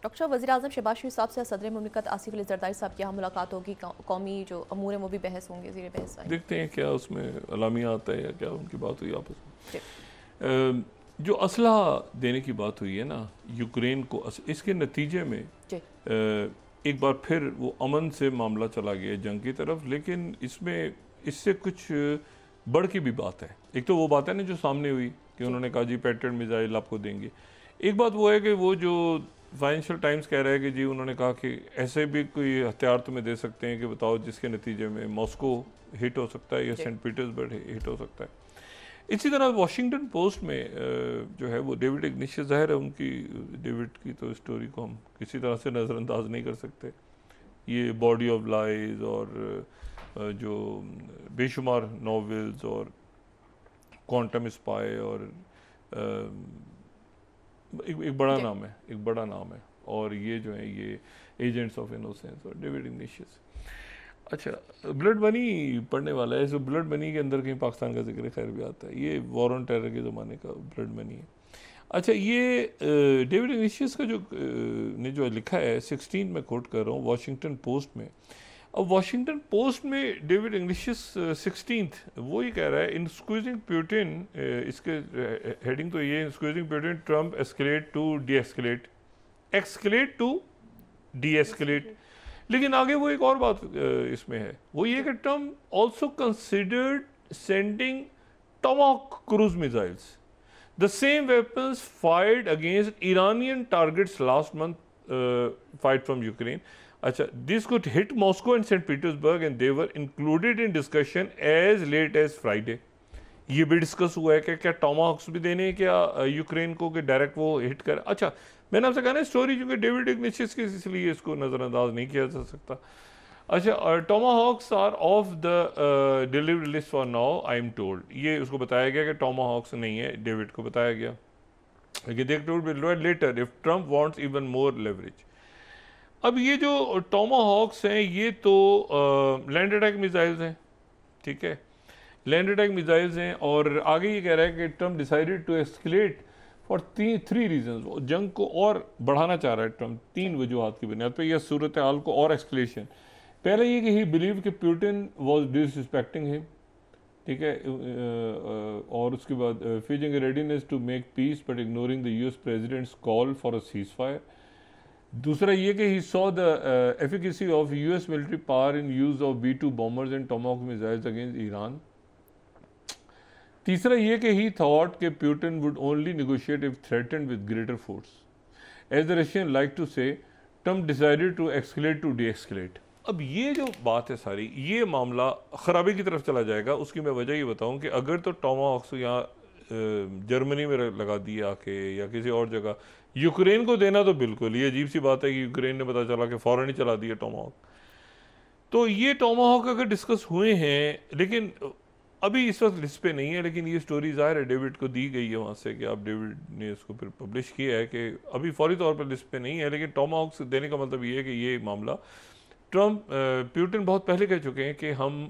Doctor साहब, वज़ीर-ए-आज़म शहबाज शरीफ साहब से सदर मुमलिकत आसिफ अली ज़रदारी साहब की यहाँ मुलाकात होगी, कौमी जो अमूर हैं वो भी बहस होंगे, ज़ेर बहस आएंगे। देखते हैं क्या उसमें अलामिया आता है या क्या उनकी बात हुई आपस जी में। जो असला देने की बात हुई है ना यूक्रेन को, इसके नतीजे में जी एक बार फिर वो अमन से मामला चला गया जंग की तरफ, लेकिन इसमें इससे कुछ बढ़ की भी बात है। एक तो वो बात है ना जो सामने हुई कि उन्होंने कहा जी पैट्रियट मिसाइल आपको देंगे। एक बात वो है कि वो जो फाइनेंशियल टाइम्स कह रहा है कि जी उन्होंने कहा कि ऐसे भी कोई हथियार तुम्हें दे सकते हैं कि बताओ जिसके नतीजे में मॉस्को हिट हो सकता है या जी सेंट पीटर्सबर्ग हिट हो सकता है। इसी तरह वॉशिंगटन पोस्ट में जो है वो डेविड इग्निशियस, ज़ाहिर है उनकी, डेविड की तो स्टोरी को हम किसी तरह से नज़रअंदाज नहीं कर सकते। ये बॉडी ऑफ लाइज और जो बेशुमार नॉवेल्स और क्वांटम स्पाई और एक बड़ा जी नाम है, एक बड़ा नाम है। और ये जो है ये एजेंट्स ऑफ इनोसेंस और डेविड इग्निशियस। अच्छा, ब्लड मनी पढ़ने वाला है, जो ब्लड मनी के अंदर कहीं पाकिस्तान का जिक्र खैर भी आता है, ये वॉर ऑन टेरर के ज़माने का ब्लड मनी है। अच्छा, ये डेविड इग्निशियस का जो ने जो लिखा है 16 में कोट कर रहा हूँ वॉशिंगटन पोस्ट में। अब वॉशिंगटन पोस्ट में डेविड इग्निशियस 16th वो ही कह रहा है इन स्क्वीजिंग प्यूटिन, इसके हेडिंग तो ये, in squeezing Putin Trump escalate to de-escalate, escalate to de-escalate. लेकिन आगे वो एक और बात इसमें है, वो ये कि Trump also considered sending Tomahawk cruise missiles, the same weapons fired against Iranian targets last month fight from Ukraine. अच्छा, this could hit Moscow and Saint Petersburg and they were included in discussion as late as Friday. ये भी discuss हुआ है कि क्या टॉमाहॉक्स भी देने हैं क्या यूक्रेन को कि डायरेक्ट वो हिट कर। अच्छा, मैंने आपसे कहा ना स्टोरी चूंकि डेविड इग्निशियस की, इसलिए इसको नज़रअंदाज नहीं किया जा सकता। अच्छा, Tomahawks are off the delivery list for now I am told, ये उसको बताया गया कि टॉमाहॉक्स नहीं है, डेविड को बताया गया कि they told will do it later if Trump wants even more leverage. अब ये जो टॉमाहॉक्स हैं ये तो लैंड अटैक मिसाइल्स हैं, ठीक है, लैंड अटैक मिसाइल्स हैं। और आगे ये कह रहा है कि Trump decided to escalate for three reasons, जंग को और बढ़ाना चाह रहा है ट्रम्प तीन वजूहत की बुनियाद पर, यह सूरत हाल को और एस्केलेशन। पहले ये कि ही बिलीव कि पुतिन वाज डिसरिस्पेक्टिंग हिम, ठीक है, और उसके बाद feigning readiness to make peace but ignoring the US president's call for a ceasefire. दूसरा ये कि he saw the efficacy of US military power in use of B-2 bombers and Tomahawk missiles against Iran. तीसरा ये कि he thought कि Putin would only negotiate if threatened with greater force, as the Russian like to say Trump decided to escalate to de-escalate. अब ये जो बात है सारी, ये मामला खराबी की तरफ चला जाएगा। उसकी मैं वजह ये बताऊं कि अगर तो टॉमाहॉक्स यहाँ जर्मनी में लगा दिए आके या किसी और जगह, यूक्रेन को देना तो बिल्कुल ये अजीब सी बात है कि यूक्रेन ने पता चला कि फ़ौरन ही चला दिया टॉमाहॉक। तो ये टॉमाहॉक अगर डिस्कस हुए हैं, लेकिन अभी इस वक्त लिस्ट पे नहीं है, लेकिन ये स्टोरी ज़ाहिर है डेविड को दी गई है वहाँ से कि अब डेविड ने इसको फिर पब्लिश किया है कि अभी फौरी तौर पर लिस्ट पे नहीं है, लेकिन टॉमाहॉक्स देने का मतलब ये है कि ये मामला ट्रम्प, पुतिन बहुत पहले कह चुके हैं कि हम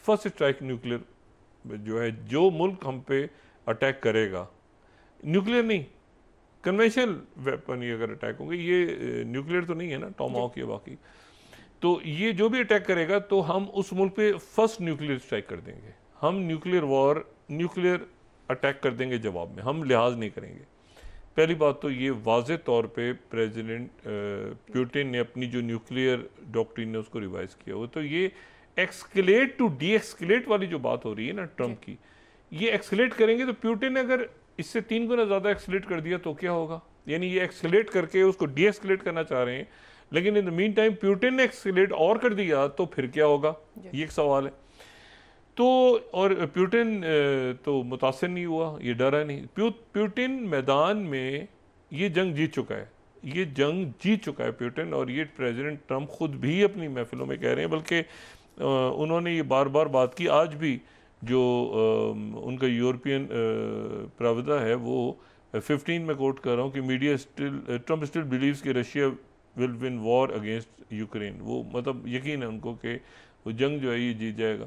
फर्स्ट स्ट्राइक न्यूक्लियर जो है, जो मुल्क हम पे अटैक करेगा, न्यूक्लियर नहीं कन्वेंशनल वेपन ये अगर अटैक होंगे, ये न्यूक्लियर तो नहीं है ना टॉमाहॉक ये बाकी, तो ये जो भी अटैक करेगा तो हम उस मुल्क पे फर्स्ट न्यूक्लियर स्ट्राइक कर देंगे, हम न्यूक्लियर वॉर, न्यूक्लियर अटैक कर देंगे जवाब में, हम लिहाज नहीं करेंगे। पहली बात तो ये वाज़े तौर पे प्रेसिडेंट पुतिन ने अपनी जो न्यूक्लियर डॉक्ट्रिन है उसको रिवाइज किया हो। तो ये एक्सकेलेट टू डी एक्सकेलेट वाली जो बात हो रही है ना ट्रम्प की, ये एक्सकेलेट करेंगे तो पुतिन ने अगर इससे 3 गुना ज़्यादा एक्सकेलेट कर दिया तो क्या होगा। यानी ये एक्सकेलेट करके उसको डी एक्सकेलेट करना चाह रहे हैं, लेकिन in the mean time Putin ने एक्सकेलेट और कर दिया तो फिर क्या होगा, ये एक सवाल है। तो और पुतिन तो मुतासिर नहीं हुआ, ये डरा नहीं। पुतिन मैदान में ये जंग जीत चुका है, ये जंग जीत चुका है पुतिन, और ये प्रेसिडेंट ट्रम्प खुद भी अपनी महफिलों में कह रहे हैं, बल्कि उन्होंने ये बार बार बात की। आज भी जो उनका यूरोपियन प्रवक्ता है वो 15 में कोट कर रहा हूँ कि media still Trump still believes कि Russia will win war against Ukraine. वो मतलब यकीन है उनको कि वो जंग जो है ये जीत जाएगा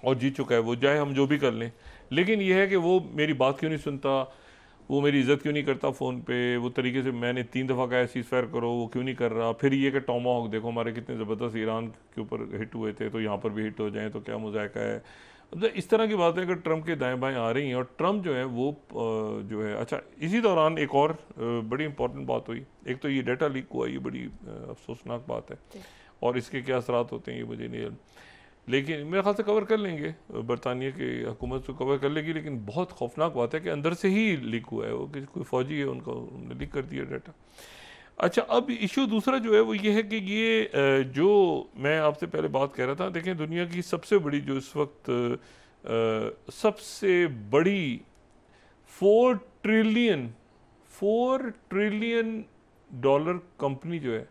और जीत चुका है वो, चाहे हम जो भी कर लें। लेकिन यह है कि वो मेरी बात क्यों नहीं सुनता, वो मेरी इज़्ज़त क्यों नहीं करता फ़ोन पे, वो तरीके से मैंने 3 दफ़ा कहा सीज़ फायर करो, वो क्यों नहीं कर रहा। फिर ये कि टॉमाहॉक देखो हमारे कितने ज़बरदस्त ईरान के ऊपर हिट हुए थे, तो यहाँ पर भी हिट हो जाएँ तो क्या मज़ाक़ा है। मतलब इस तरह की बातें अगर ट्रंप के दाएँ बाएँ आ रही हैं, और ट्रंप जो है वो जो है, अच्छा इसी दौरान एक और बड़ी इंपॉर्टेंट बात हुई। एक तो ये डाटा लीक हुआ, ये बड़ी अफसोसनाक बात है, और इसके क्या असरात होते हैं ये मुझे नहीं, लेकिन मेरे ख्याल से कवर कर लेंगे, बरतानिया की हुकूमत को कवर कर लेगी। लेकिन बहुत खौफनाक बात है कि अंदर से ही लीक हुआ है, वो कि कोई फौजी है उनका, उन्होंने लीक कर दिया डाटा। अच्छा, अब इशू दूसरा जो है वो ये है कि ये जो मैं आपसे पहले बात कह रहा था, देखें दुनिया की सबसे बड़ी जो इस वक्त सबसे बड़ी 4 ट्रिलियन डॉलर कंपनी जो है,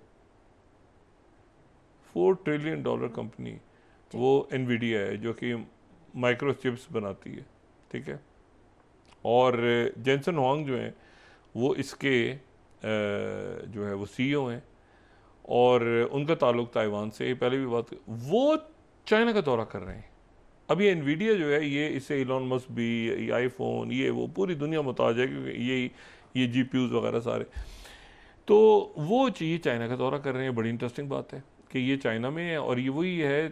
$4 ट्रिलियन कंपनी, वो एनवीडिया है, जो कि माइक्रोचिप्स बनाती है, ठीक है। और जेंसन हुआंग जो हैं वो इसके जो है वो सीईओ हैं, और उनका ताल्लुक ताइवान से, पहले भी बात, वो चाइना का दौरा कर रहे हैं। अब ये एनवीडिया जो है, ये इससे इलॉन मस्क भी, ये आईफोन, ये वो पूरी दुनिया मुताज है, क्योंकि ये जीपीयूज वगैरह सारे, तो वो चाहिए चाइना का दौरा कर रहे हैं। बड़ी इंटरेस्टिंग बात है कि ये चाइना में है, और ये वही है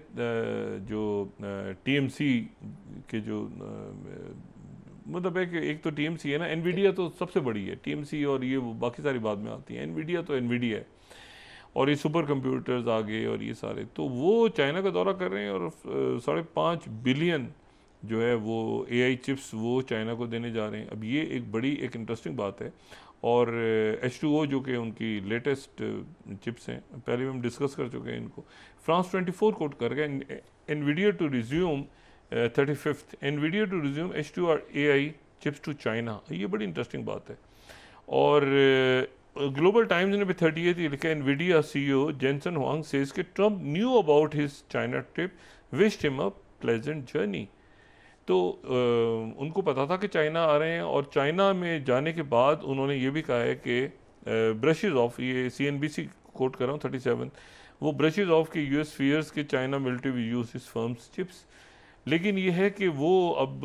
जो टीएमसी के जो मतलब है कि एक तो टीएमसी है ना, एनवीडिया तो सबसे बड़ी है, टीएमसी और ये बाकी सारी बाद में आती हैं, एनवीडिया तो एनवीडिया है, और ये सुपर कंप्यूटर्स आ गए और ये सारे, तो वो चाइना का दौरा कर रहे हैं, और 5.5 बिलियन जो है वो एआई चिप्स वो चाइना को देने जा रहे हैं। अब ये एक बड़ी एक इंटरेस्टिंग बात है। और H2O जो कि उनकी लेटेस्ट चिप्स हैं, पहले भी हम डिस्कस कर चुके हैं इनको। फ्रांस 24 कोट कर गया, Nvidia to resume 35th, Nvidia to resume H2 AI chips to China. ये बड़ी इंटरेस्टिंग बात है। और ग्लोबल टाइम्स ने भी 38 ये लिखा है, Nvidia CEO Jensen Huang says कि Trump knew about his China trip, wished him a pleasant journey. तो उनको पता था कि चाइना आ रहे हैं, और चाइना में जाने के बाद उन्होंने ये भी कहा है कि ब्रशेज ऑफ, ये CNBC कोट कर रहा हूँ 37, वो ब्रशेज ऑफ कि US fears कि China military will use his firm's chips। लेकिन ये है कि वो अब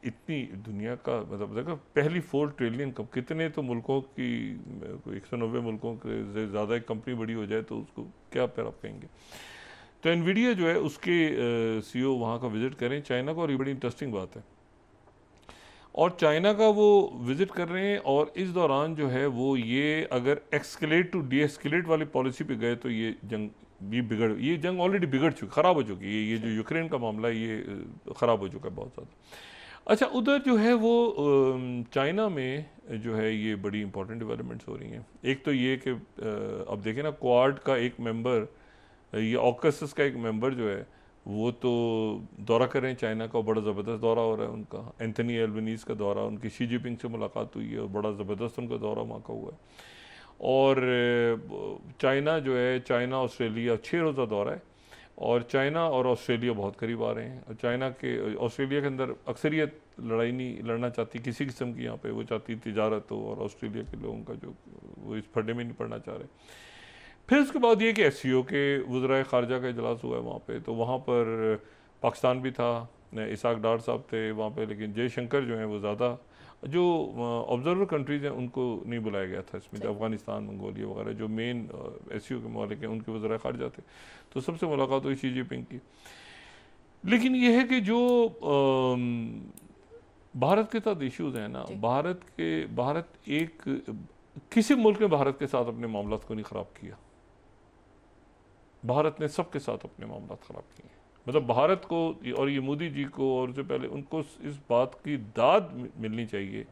इतनी दुनिया का मतलब देखो, पहली 4 ट्रिलियन कब, कितने तो मुल्कों की 190 मुल्कों से ज़्यादा एक कंपनी बड़ी हो जाए तो उसको क्या फिर आप कहेंगे। तो एनवीडिया जो है उसके CEO वहाँ का विज़िट करें चाइना को, और ये बड़ी इंटरेस्टिंग बात है। और चाइना का वो विज़िट कर रहे हैं, और इस दौरान जो है वो ये अगर एक्सकेलेट टू डी एस्केलेट वाली पॉलिसी पे गए तो ये जंग ये जंग ऑलरेडी बिगड़ चुकी, ख़राब हो चुकी है। ये जो यूक्रेन का मामला है ये ख़राब हो चुका है बहुत ज़्यादा। अच्छा, उधर जो है वो चाइना में जो है ये बड़ी इंपॉर्टेंट डेवलपमेंट्स हो रही हैं। एक तो ये कि अब देखें ना, क्वाड का एक मेंबर, ये ऑकस का एक मेंबर जो है वो तो दौरा कर रहे हैं चाइना का, बड़ा ज़बरदस्त दौरा हो रहा है उनका। एंथनी एल्बनीज़ का दौरा, उनकी शी जिनपिंग से मुलाकात हुई है, और बड़ा ज़बरदस्त उनका दौरा वहाँ का हुआ है। और चाइना जो है, चाइना ऑस्ट्रेलिया 6 रोज़ा दौरा है, और चाइना और ऑस्ट्रेलिया बहुत करीब आ रहे हैं। और चाइना के ऑस्ट्रेलिया के अंदर अक्सरियत लड़ाई नहीं लड़ना चाहती किसी किस्म की, यहाँ पे वो चाहती तिजारत हो, और ऑस्ट्रेलिया के लोगों का जो वो इस फड्डे में नहीं पड़ना चाह रहे। फिर उसके बाद ये कि SCO के वज़राए ख़ारजा का इजलास हुआ है वहाँ पे, तो वहाँ पर पाकिस्तान भी था, इसाक डार साहब थे वहाँ पे, लेकिन जयशंकर जो हैं वो ज़्यादा जो ऑब्जर्वर कंट्रीज़ हैं उनको नहीं बुलाया गया था इसमें, अफ़गानिस्तान, मंगोलिया वगैरह जो मेन SCO के मालिक हैं उनके वज़राए ख़ारजा थे, तो सबसे मुलाकात हुई शी जिनपिंग की। लेकिन ये है कि जो भारत के साथ इश्यूज़ हैं ना, भारत एक किसी मुल्क ने भारत के साथ अपने मामलात को नहीं ख़राब किया, भारत ने सबके साथ अपने मामला ख़राब किए। मतलब भारत को और ये मोदी जी को और उससे पहले उनको इस बात की दाद मिलनी चाहिए,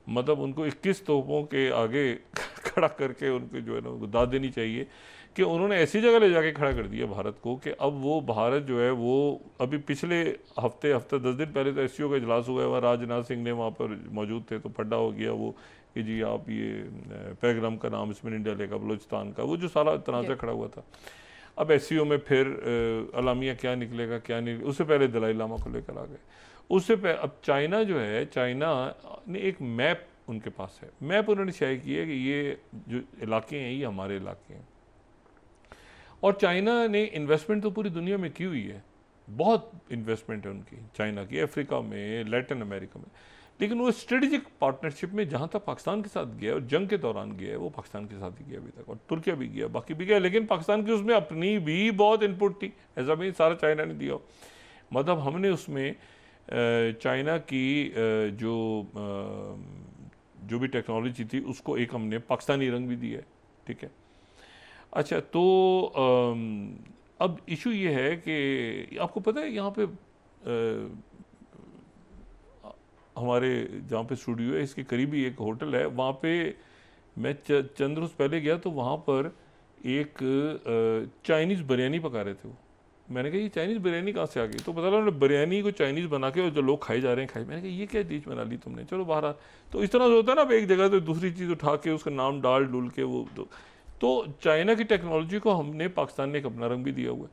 मतलब उनको 21 तोपों के आगे खड़ा करके उनको जो है ना दाद देनी चाहिए कि उन्होंने ऐसी जगह ले जाके खड़ा कर दिया भारत को कि अब वो भारत जो है वो अभी पिछले हफ्ते 10 दिन पहले तो SCO का इजलास हुआ है, वहाँ राजनाथ सिंह ने वहाँ पर मौजूद थे, तो फड्डा हो गया वो कि जी आप ये पैगराम का नाम इसमें नहीं डालेगा, बलोचिस्तान का वो जो सारा तनाज़ा खड़ा हुआ था। अब SCO में फिर अलामिया क्या निकलेगा क्या नहीं, उससे पहले दलाई लामा को लेकर आ गए। उससे पहले अब चाइना जो है, चाइना ने एक मैप उनके पास है, मैप उन्होंने शाये किया कि ये जो इलाके हैं ये हमारे इलाके हैं। और चाइना ने इन्वेस्टमेंट तो पूरी दुनिया में की हुई है, बहुत इन्वेस्टमेंट है उनकी चाइना की, अफ्रीका में, लैटिन अमेरिका में, लेकिन वो स्ट्रेटेजिक पार्टनरशिप में जहाँ तक पाकिस्तान के साथ गया और जंग के दौरान गया है वो पाकिस्तान के साथ ही गया अभी तक, और तुर्किया भी गया, बाकी भी गया, लेकिन पाकिस्तान की उसमें अपनी भी बहुत इनपुट थी, ऐसा भी सारा चाइना ने दिया। मतलब हमने उसमें चाइना की जो भी टेक्नोलॉजी थी उसको एक हमने पाकिस्तानी रंग भी दिया है, ठीक है। अच्छा, तो अब इशू ये है कि आपको पता है यहाँ पे हमारे जहाँ पे स्टूडियो है इसके करीब ही एक होटल है, वहाँ पे मैं चंद रोज़ पहले गया तो वहाँ पर एक चाइनीज़ बिरयानी पका रहे थे वो। मैंने कहा ये चाइनीज़ बिरयानी कहाँ से आ गई? तो पता लगा उन्होंने बिरयानी को चाइनीज़ बना के और जो लोग खाए जा रहे हैं खाए। मैंने कहा ये क्या डिश बना ली तुमने, चलो बाहर। तो इस तरह से होता है ना, अब एक जगह तो दूसरी चीज़ उठा के उसका नाम डाल डूल के वो तो चाइना की टेक्नोलॉजी को हमने पाकिस्तान ने एक अपना रंग भी दिया हुआ है,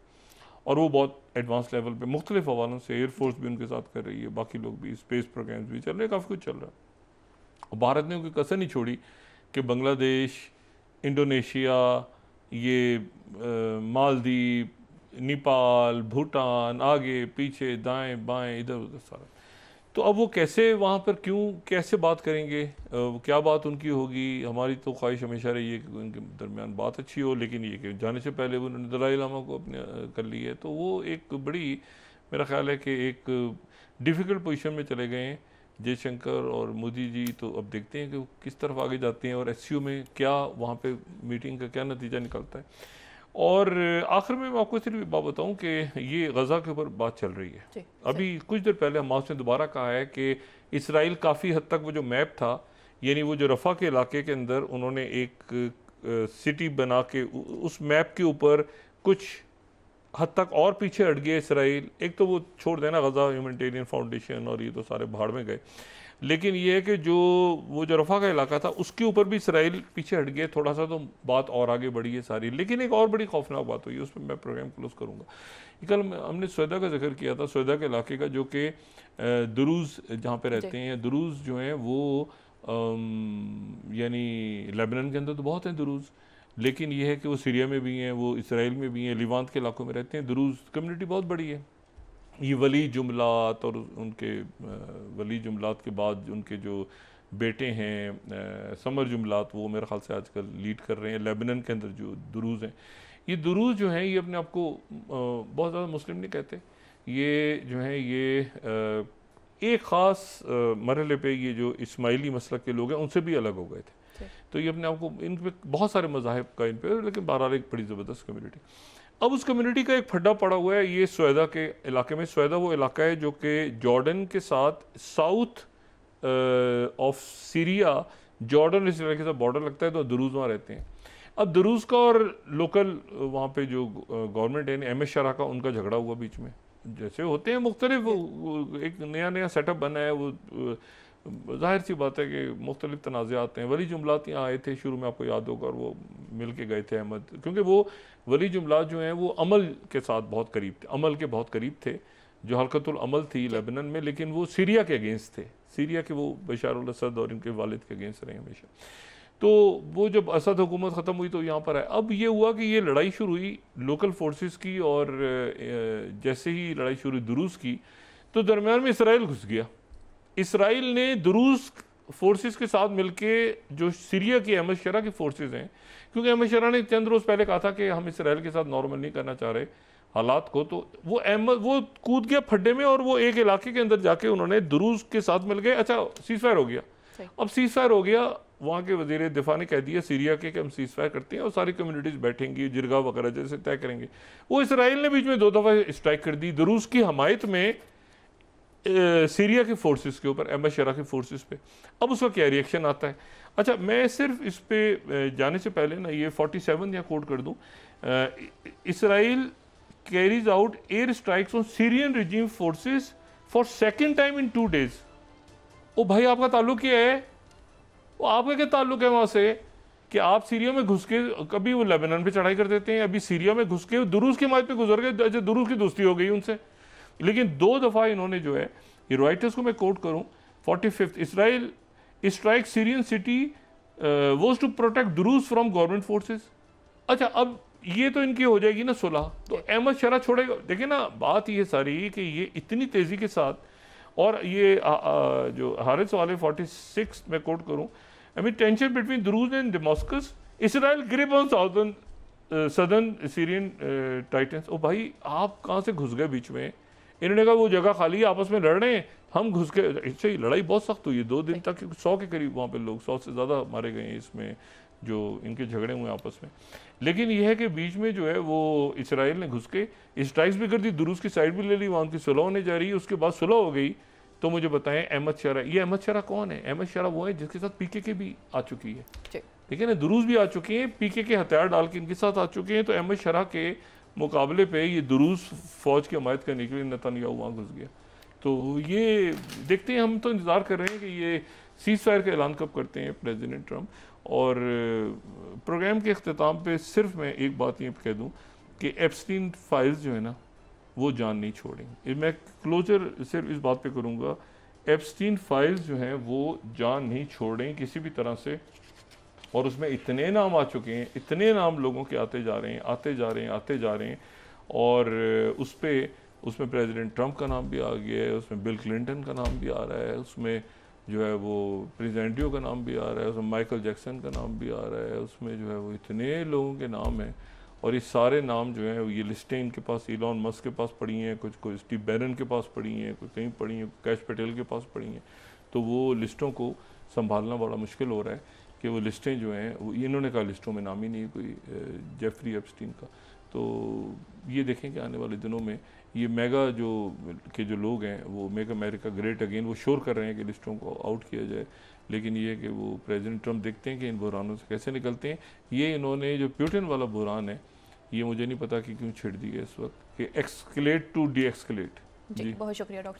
और वो बहुत एडवांस लेवल पे मुख्तलिफ हवालों से एयरफोर्स भी उनके साथ कर रही है, बाकी लोग भी, स्पेस प्रोग्राम्स भी चल रहे हैं, काफ़ी कुछ चल रहा है। और भारत ने कोई कसर नहीं छोड़ी कि बांग्लादेश, इंडोनेशिया, ये मालदीव, नेपाल, भूटान, आगे पीछे दाएं बाएं इधर उधर सारा। तो अब वो कैसे वहाँ पर कैसे बात करेंगे, क्या बात उनकी होगी? हमारी तो ख्वाहिश हमेशा रही है कि उनके दरमियान बात अच्छी हो, लेकिन ये कि जाने से पहले उन्होंने दलाई लामा को अपने कर ली है, तो वो एक बड़ी, मेरा ख्याल है कि एक डिफ़िकल्ट पोजीशन में चले गए हैं जयशंकर और मोदी जी। तो अब देखते हैं कि वो किस तरफ आगे जाते हैं और SCO में क्या वहाँ पे मीटिंग का क्या नतीजा निकलता है। और आखिर में मैं आपको सिर्फ बात बताऊं कि ये गज़ा के ऊपर बात चल रही है। अभी कुछ देर पहले हमास ने दोबारा कहा है कि इसराइल काफ़ी हद तक वो जो मैप था, यानी वो जो रफ़ा के इलाके के अंदर उन्होंने एक सिटी बना के उस मैप के ऊपर कुछ हद तक और पीछे हट गया इसराइल। एक तो वो छोड़ देना गज़ा ह्यूमैनिटेरियन फाउंडेशन और ये तो सारे भाड़ में गए, लेकिन ये है कि वो जो रफ़ा का इलाका था उसके ऊपर भी इसराइल पीछे हट गया थोड़ा सा, तो बात और आगे बढ़ी है सारी। लेकिन एक और बड़ी खौफनाक बात हुई है, उस पर मैं प्रोग्राम क्लोज करूँगा। कल हमने सौदा का जिक्र किया था, सौदा के इलाके का, जो कि दुरूज़ जहाँ पे रहते हैं, दुरूज़ जो हैं वो यानी लेबनान के अंदर तो बहुत हैं दुरूज़, लेकिन ये है कि वो सीरिया में भी हैं, वो इसराइल में भी हैं, लिवांत के इलाकों में रहते हैं। दुरूज़ कम्युनिटी बहुत बड़ी है। ये वली जुमलात और उनके वली जुमलात के बाद उनके जो बेटे हैं समर जुमलात, वो मेरे ख्याल से आजकल लीड कर रहे हैं लेबनान के अंदर जो दुरूज़ हैं। ये दुरूज़ जो हैं ये अपने आप को बहुत ज़्यादा मुस्लिम नहीं कहते, ये जो हैं ये एक ख़ास मरहले पे ये जो इस्माइली मसलक के लोग हैं उनसे भी अलग हो गए थे। तो ये अपने आप को, इन पर बहुत सारे मज़ाहिब का इन पर, लेकिन बहरहाल एक बड़ी ज़बरदस्त कम्युनिटी। अब उस कम्युनिटी का एक फड्डा पड़ा हुआ है ये सौदा के इलाके में। सौदा वो इलाका है जो कि जॉर्डन के साथ साउथ ऑफ सीरिया, जॉर्डन इस इलाके के साथ बॉर्डर लगता है, तो दुरूज़ वहाँ रहते हैं। अब दुरूज़ का और लोकल वहाँ पे जो गवर्नमेंट है MS शरा का, उनका झगड़ा हुआ बीच में, जैसे होते हैं मुख्तलिफ, एक नया सेटअप बना है, वो जाहिर सी बात है कि मुख्तलिफ तनाज़ात हैं। वली जुमलात यहाँ आए थे शुरू में, आपको याद होगा, और वो मिल के गए थे अहमद, क्योंकि वो वली जुमलात जो हैं वो अमल के साथ बहुत करीब थे, अमल के बहुत करीब थे, जो हरकतुल अमल थी लेबनान में, लेकिन वो सीरिया के अगेंस्ट थे, सीरिया के वो बशार अल असद और इनके वालिद के अगेंस्ट रहे हमेशा। तो वो जब असद हुकूमत ख़त्म हुई तो यहाँ पर आए। अब ये हुआ कि ये लड़ाई शुरू हुई लोकल फोर्सेस की, और जैसे ही लड़ाई शुरू हुई दुरूज़ की, तो दरमियान में इसराइल घुस गया। इसराइल ने दुरूज़ फोर्सेस के साथ मिलके जो सीरिया की अहमद शरा की फोर्सेस हैं, क्योंकि अहमद शरा ने चंद रोज़ पहले कहा था कि हम इसराइल के साथ नॉर्मल नहीं करना चाह रहे हालात को, तो वो कूद गया फड्डे में, और वो एक इलाके के अंदर जाके उन्होंने दुरूज़ के साथ मिल गए। अच्छा, सीज़ फायर हो गया। अब सीज़ फायर हो गया, वहाँ के वज़ीर दिफा ने कह दिया सीरिया के कि हम सीज़ फायर करते हैं और सारी कम्युनिटीज़ बैठेंगी, जिरगा वगैरह जैसे तय करेंगे। वो इसराइल ने बीच में 2 दफ़ा स्ट्राइक कर दी दुरूज़ की हमायत में सीरिया के फोर्सेस के ऊपर, अहमद शरा के फोर्सेस पे। अब उसका क्या रिएक्शन आता है? अच्छा, मैं सिर्फ इस पे जाने से पहले ना ये 47 या कोड कर दूं, Israel carries out air strikes on Syrian regime forces for second time in 2 days। ओ भाई, आपका ताल्लुक क्या है? वो आपका क्या ताल्लुक है वहाँ से कि आप सीरिया में घुस के, कभी वो लेबनान पे चढ़ाई कर देते हैं, अभी सीरिया में घुस के दुरूज़ की मायत पे गुजर गए। अच्छा, दुरूज़ की दोस्ती हो गई उनसे, लेकिन 2 दफ़ा इन्होंने जो है, ये रॉयटर्स को मैं कोट करूं, 45 Israel strike Syrian city was to protect Druze from government forces. अच्छा, अब ये तो इनकी हो जाएगी ना सुलह, तो अहमद शरा छोड़ेगा। देखिए ना, बात ये सारी कि ये इतनी तेज़ी के साथ, और ये जो हारिस वाले 46 में कोट करूं, I mean tension between Druze and Damascus, Israel grip on southern Syrian titans. ओ भाई आप कहाँ से घुस गए बीच में? इन्होंने कहा वो जगह खाली है, आपस में लड़ रहे हैं, हम घुस के। इससे लड़ाई बहुत सख्त हुई है, 2 दिन तक 100 के करीब वहाँ पे लोग, 100 से ज़्यादा मारे गए हैं इसमें, जो इनके झगड़े हुए आपस में। लेकिन यह है कि बीच में जो है वो इसराइल ने घुस के स्ट्राइक्स भी कर दी, दुरूस की साइड भी ले ली, वहाँ उनकी सुलह होने जा रही है। उसके बाद सुलह हो गई तो मुझे बताएं अहमद शरा, ये अहमद शरा कौन है? अहमद शरा वो है जिसके साथ पीकेके भी आ चुकी है, ठीक है ना, दुरूस भी आ चुके हैं, पीकेके हथियार डाल के इनके साथ आ चुके हैं। तो अहमद शरा के मुकाबले पे ये दुरूस फौज की हमायत करने के लिए नेतन्याहू वहाँ घुस गया। तो ये देखते हैं, हम तो इंतज़ार कर रहे हैं कि ये सीज़ फायर का ऐलान कब करते हैं प्रेसिडेंट ट्रम्प। और प्रोग्राम के अख्ताम पे सिर्फ मैं एक बात ये कह दूँ कि एप्स्टीन फाइल्स जो है ना वो जान नहीं छोड़ेंगे। मैं क्लोजर सिर्फ इस बात पे करूँगा, एप्स्टीन फाइल्स जो हैं वो जान नहीं छोड़ेंगे किसी भी तरह से। और उसमें इतने नाम आ चुके हैं, इतने नाम लोगों के आते जा रहे हैं, आते जा रहे हैं, आते जा रहे हैं। और उसमें प्रेसिडेंट ट्रंप का नाम भी आ गया है, उसमें बिल क्लिंटन का नाम भी आ रहा है, उसमें जो है वो प्रेजेंटियो का नाम भी आ रहा है, उसमें माइकल जैक्सन का नाम भी आ रहा है, उसमें जो है वो इतने लोगों के नाम हैं। और ये सारे नाम जो हैं ये लिस्टें इनके पास, इलॉन मस्क के पास पड़ी हैं, कुछ कोई स्टीव बैरन के पास पड़ी हैं, कोई कहीं पड़ी हैं, कैश पटेल के पास पड़ी हैं। तो वो लिस्टों को संभालना बड़ा मुश्किल हो रहा है कि वो लिस्टें जो हैं वो, इन्होंने कहा लिस्टों में नाम ही नहीं कोई जेफरी एप्स्टीन का। तो ये देखें कि आने वाले दिनों में ये मेगा जो लोग हैं वो मेक अमेरिका ग्रेट अगेन वो शोर कर रहे हैं कि लिस्टों को आउट किया जाए। लेकिन ये है कि वो प्रेसिडेंट ट्रम्प देखते हैं कि इन बुरानों से कैसे निकलते हैं। ये इन्होंने जो प्यूटिन वाला बुरान है ये मुझे नहीं पता कि क्यों छिड़ दी है इस वक्त कि एक्सकेलेट टू डी एक्सकेलेट। जी बहुत शुक्रिया डॉक्टर।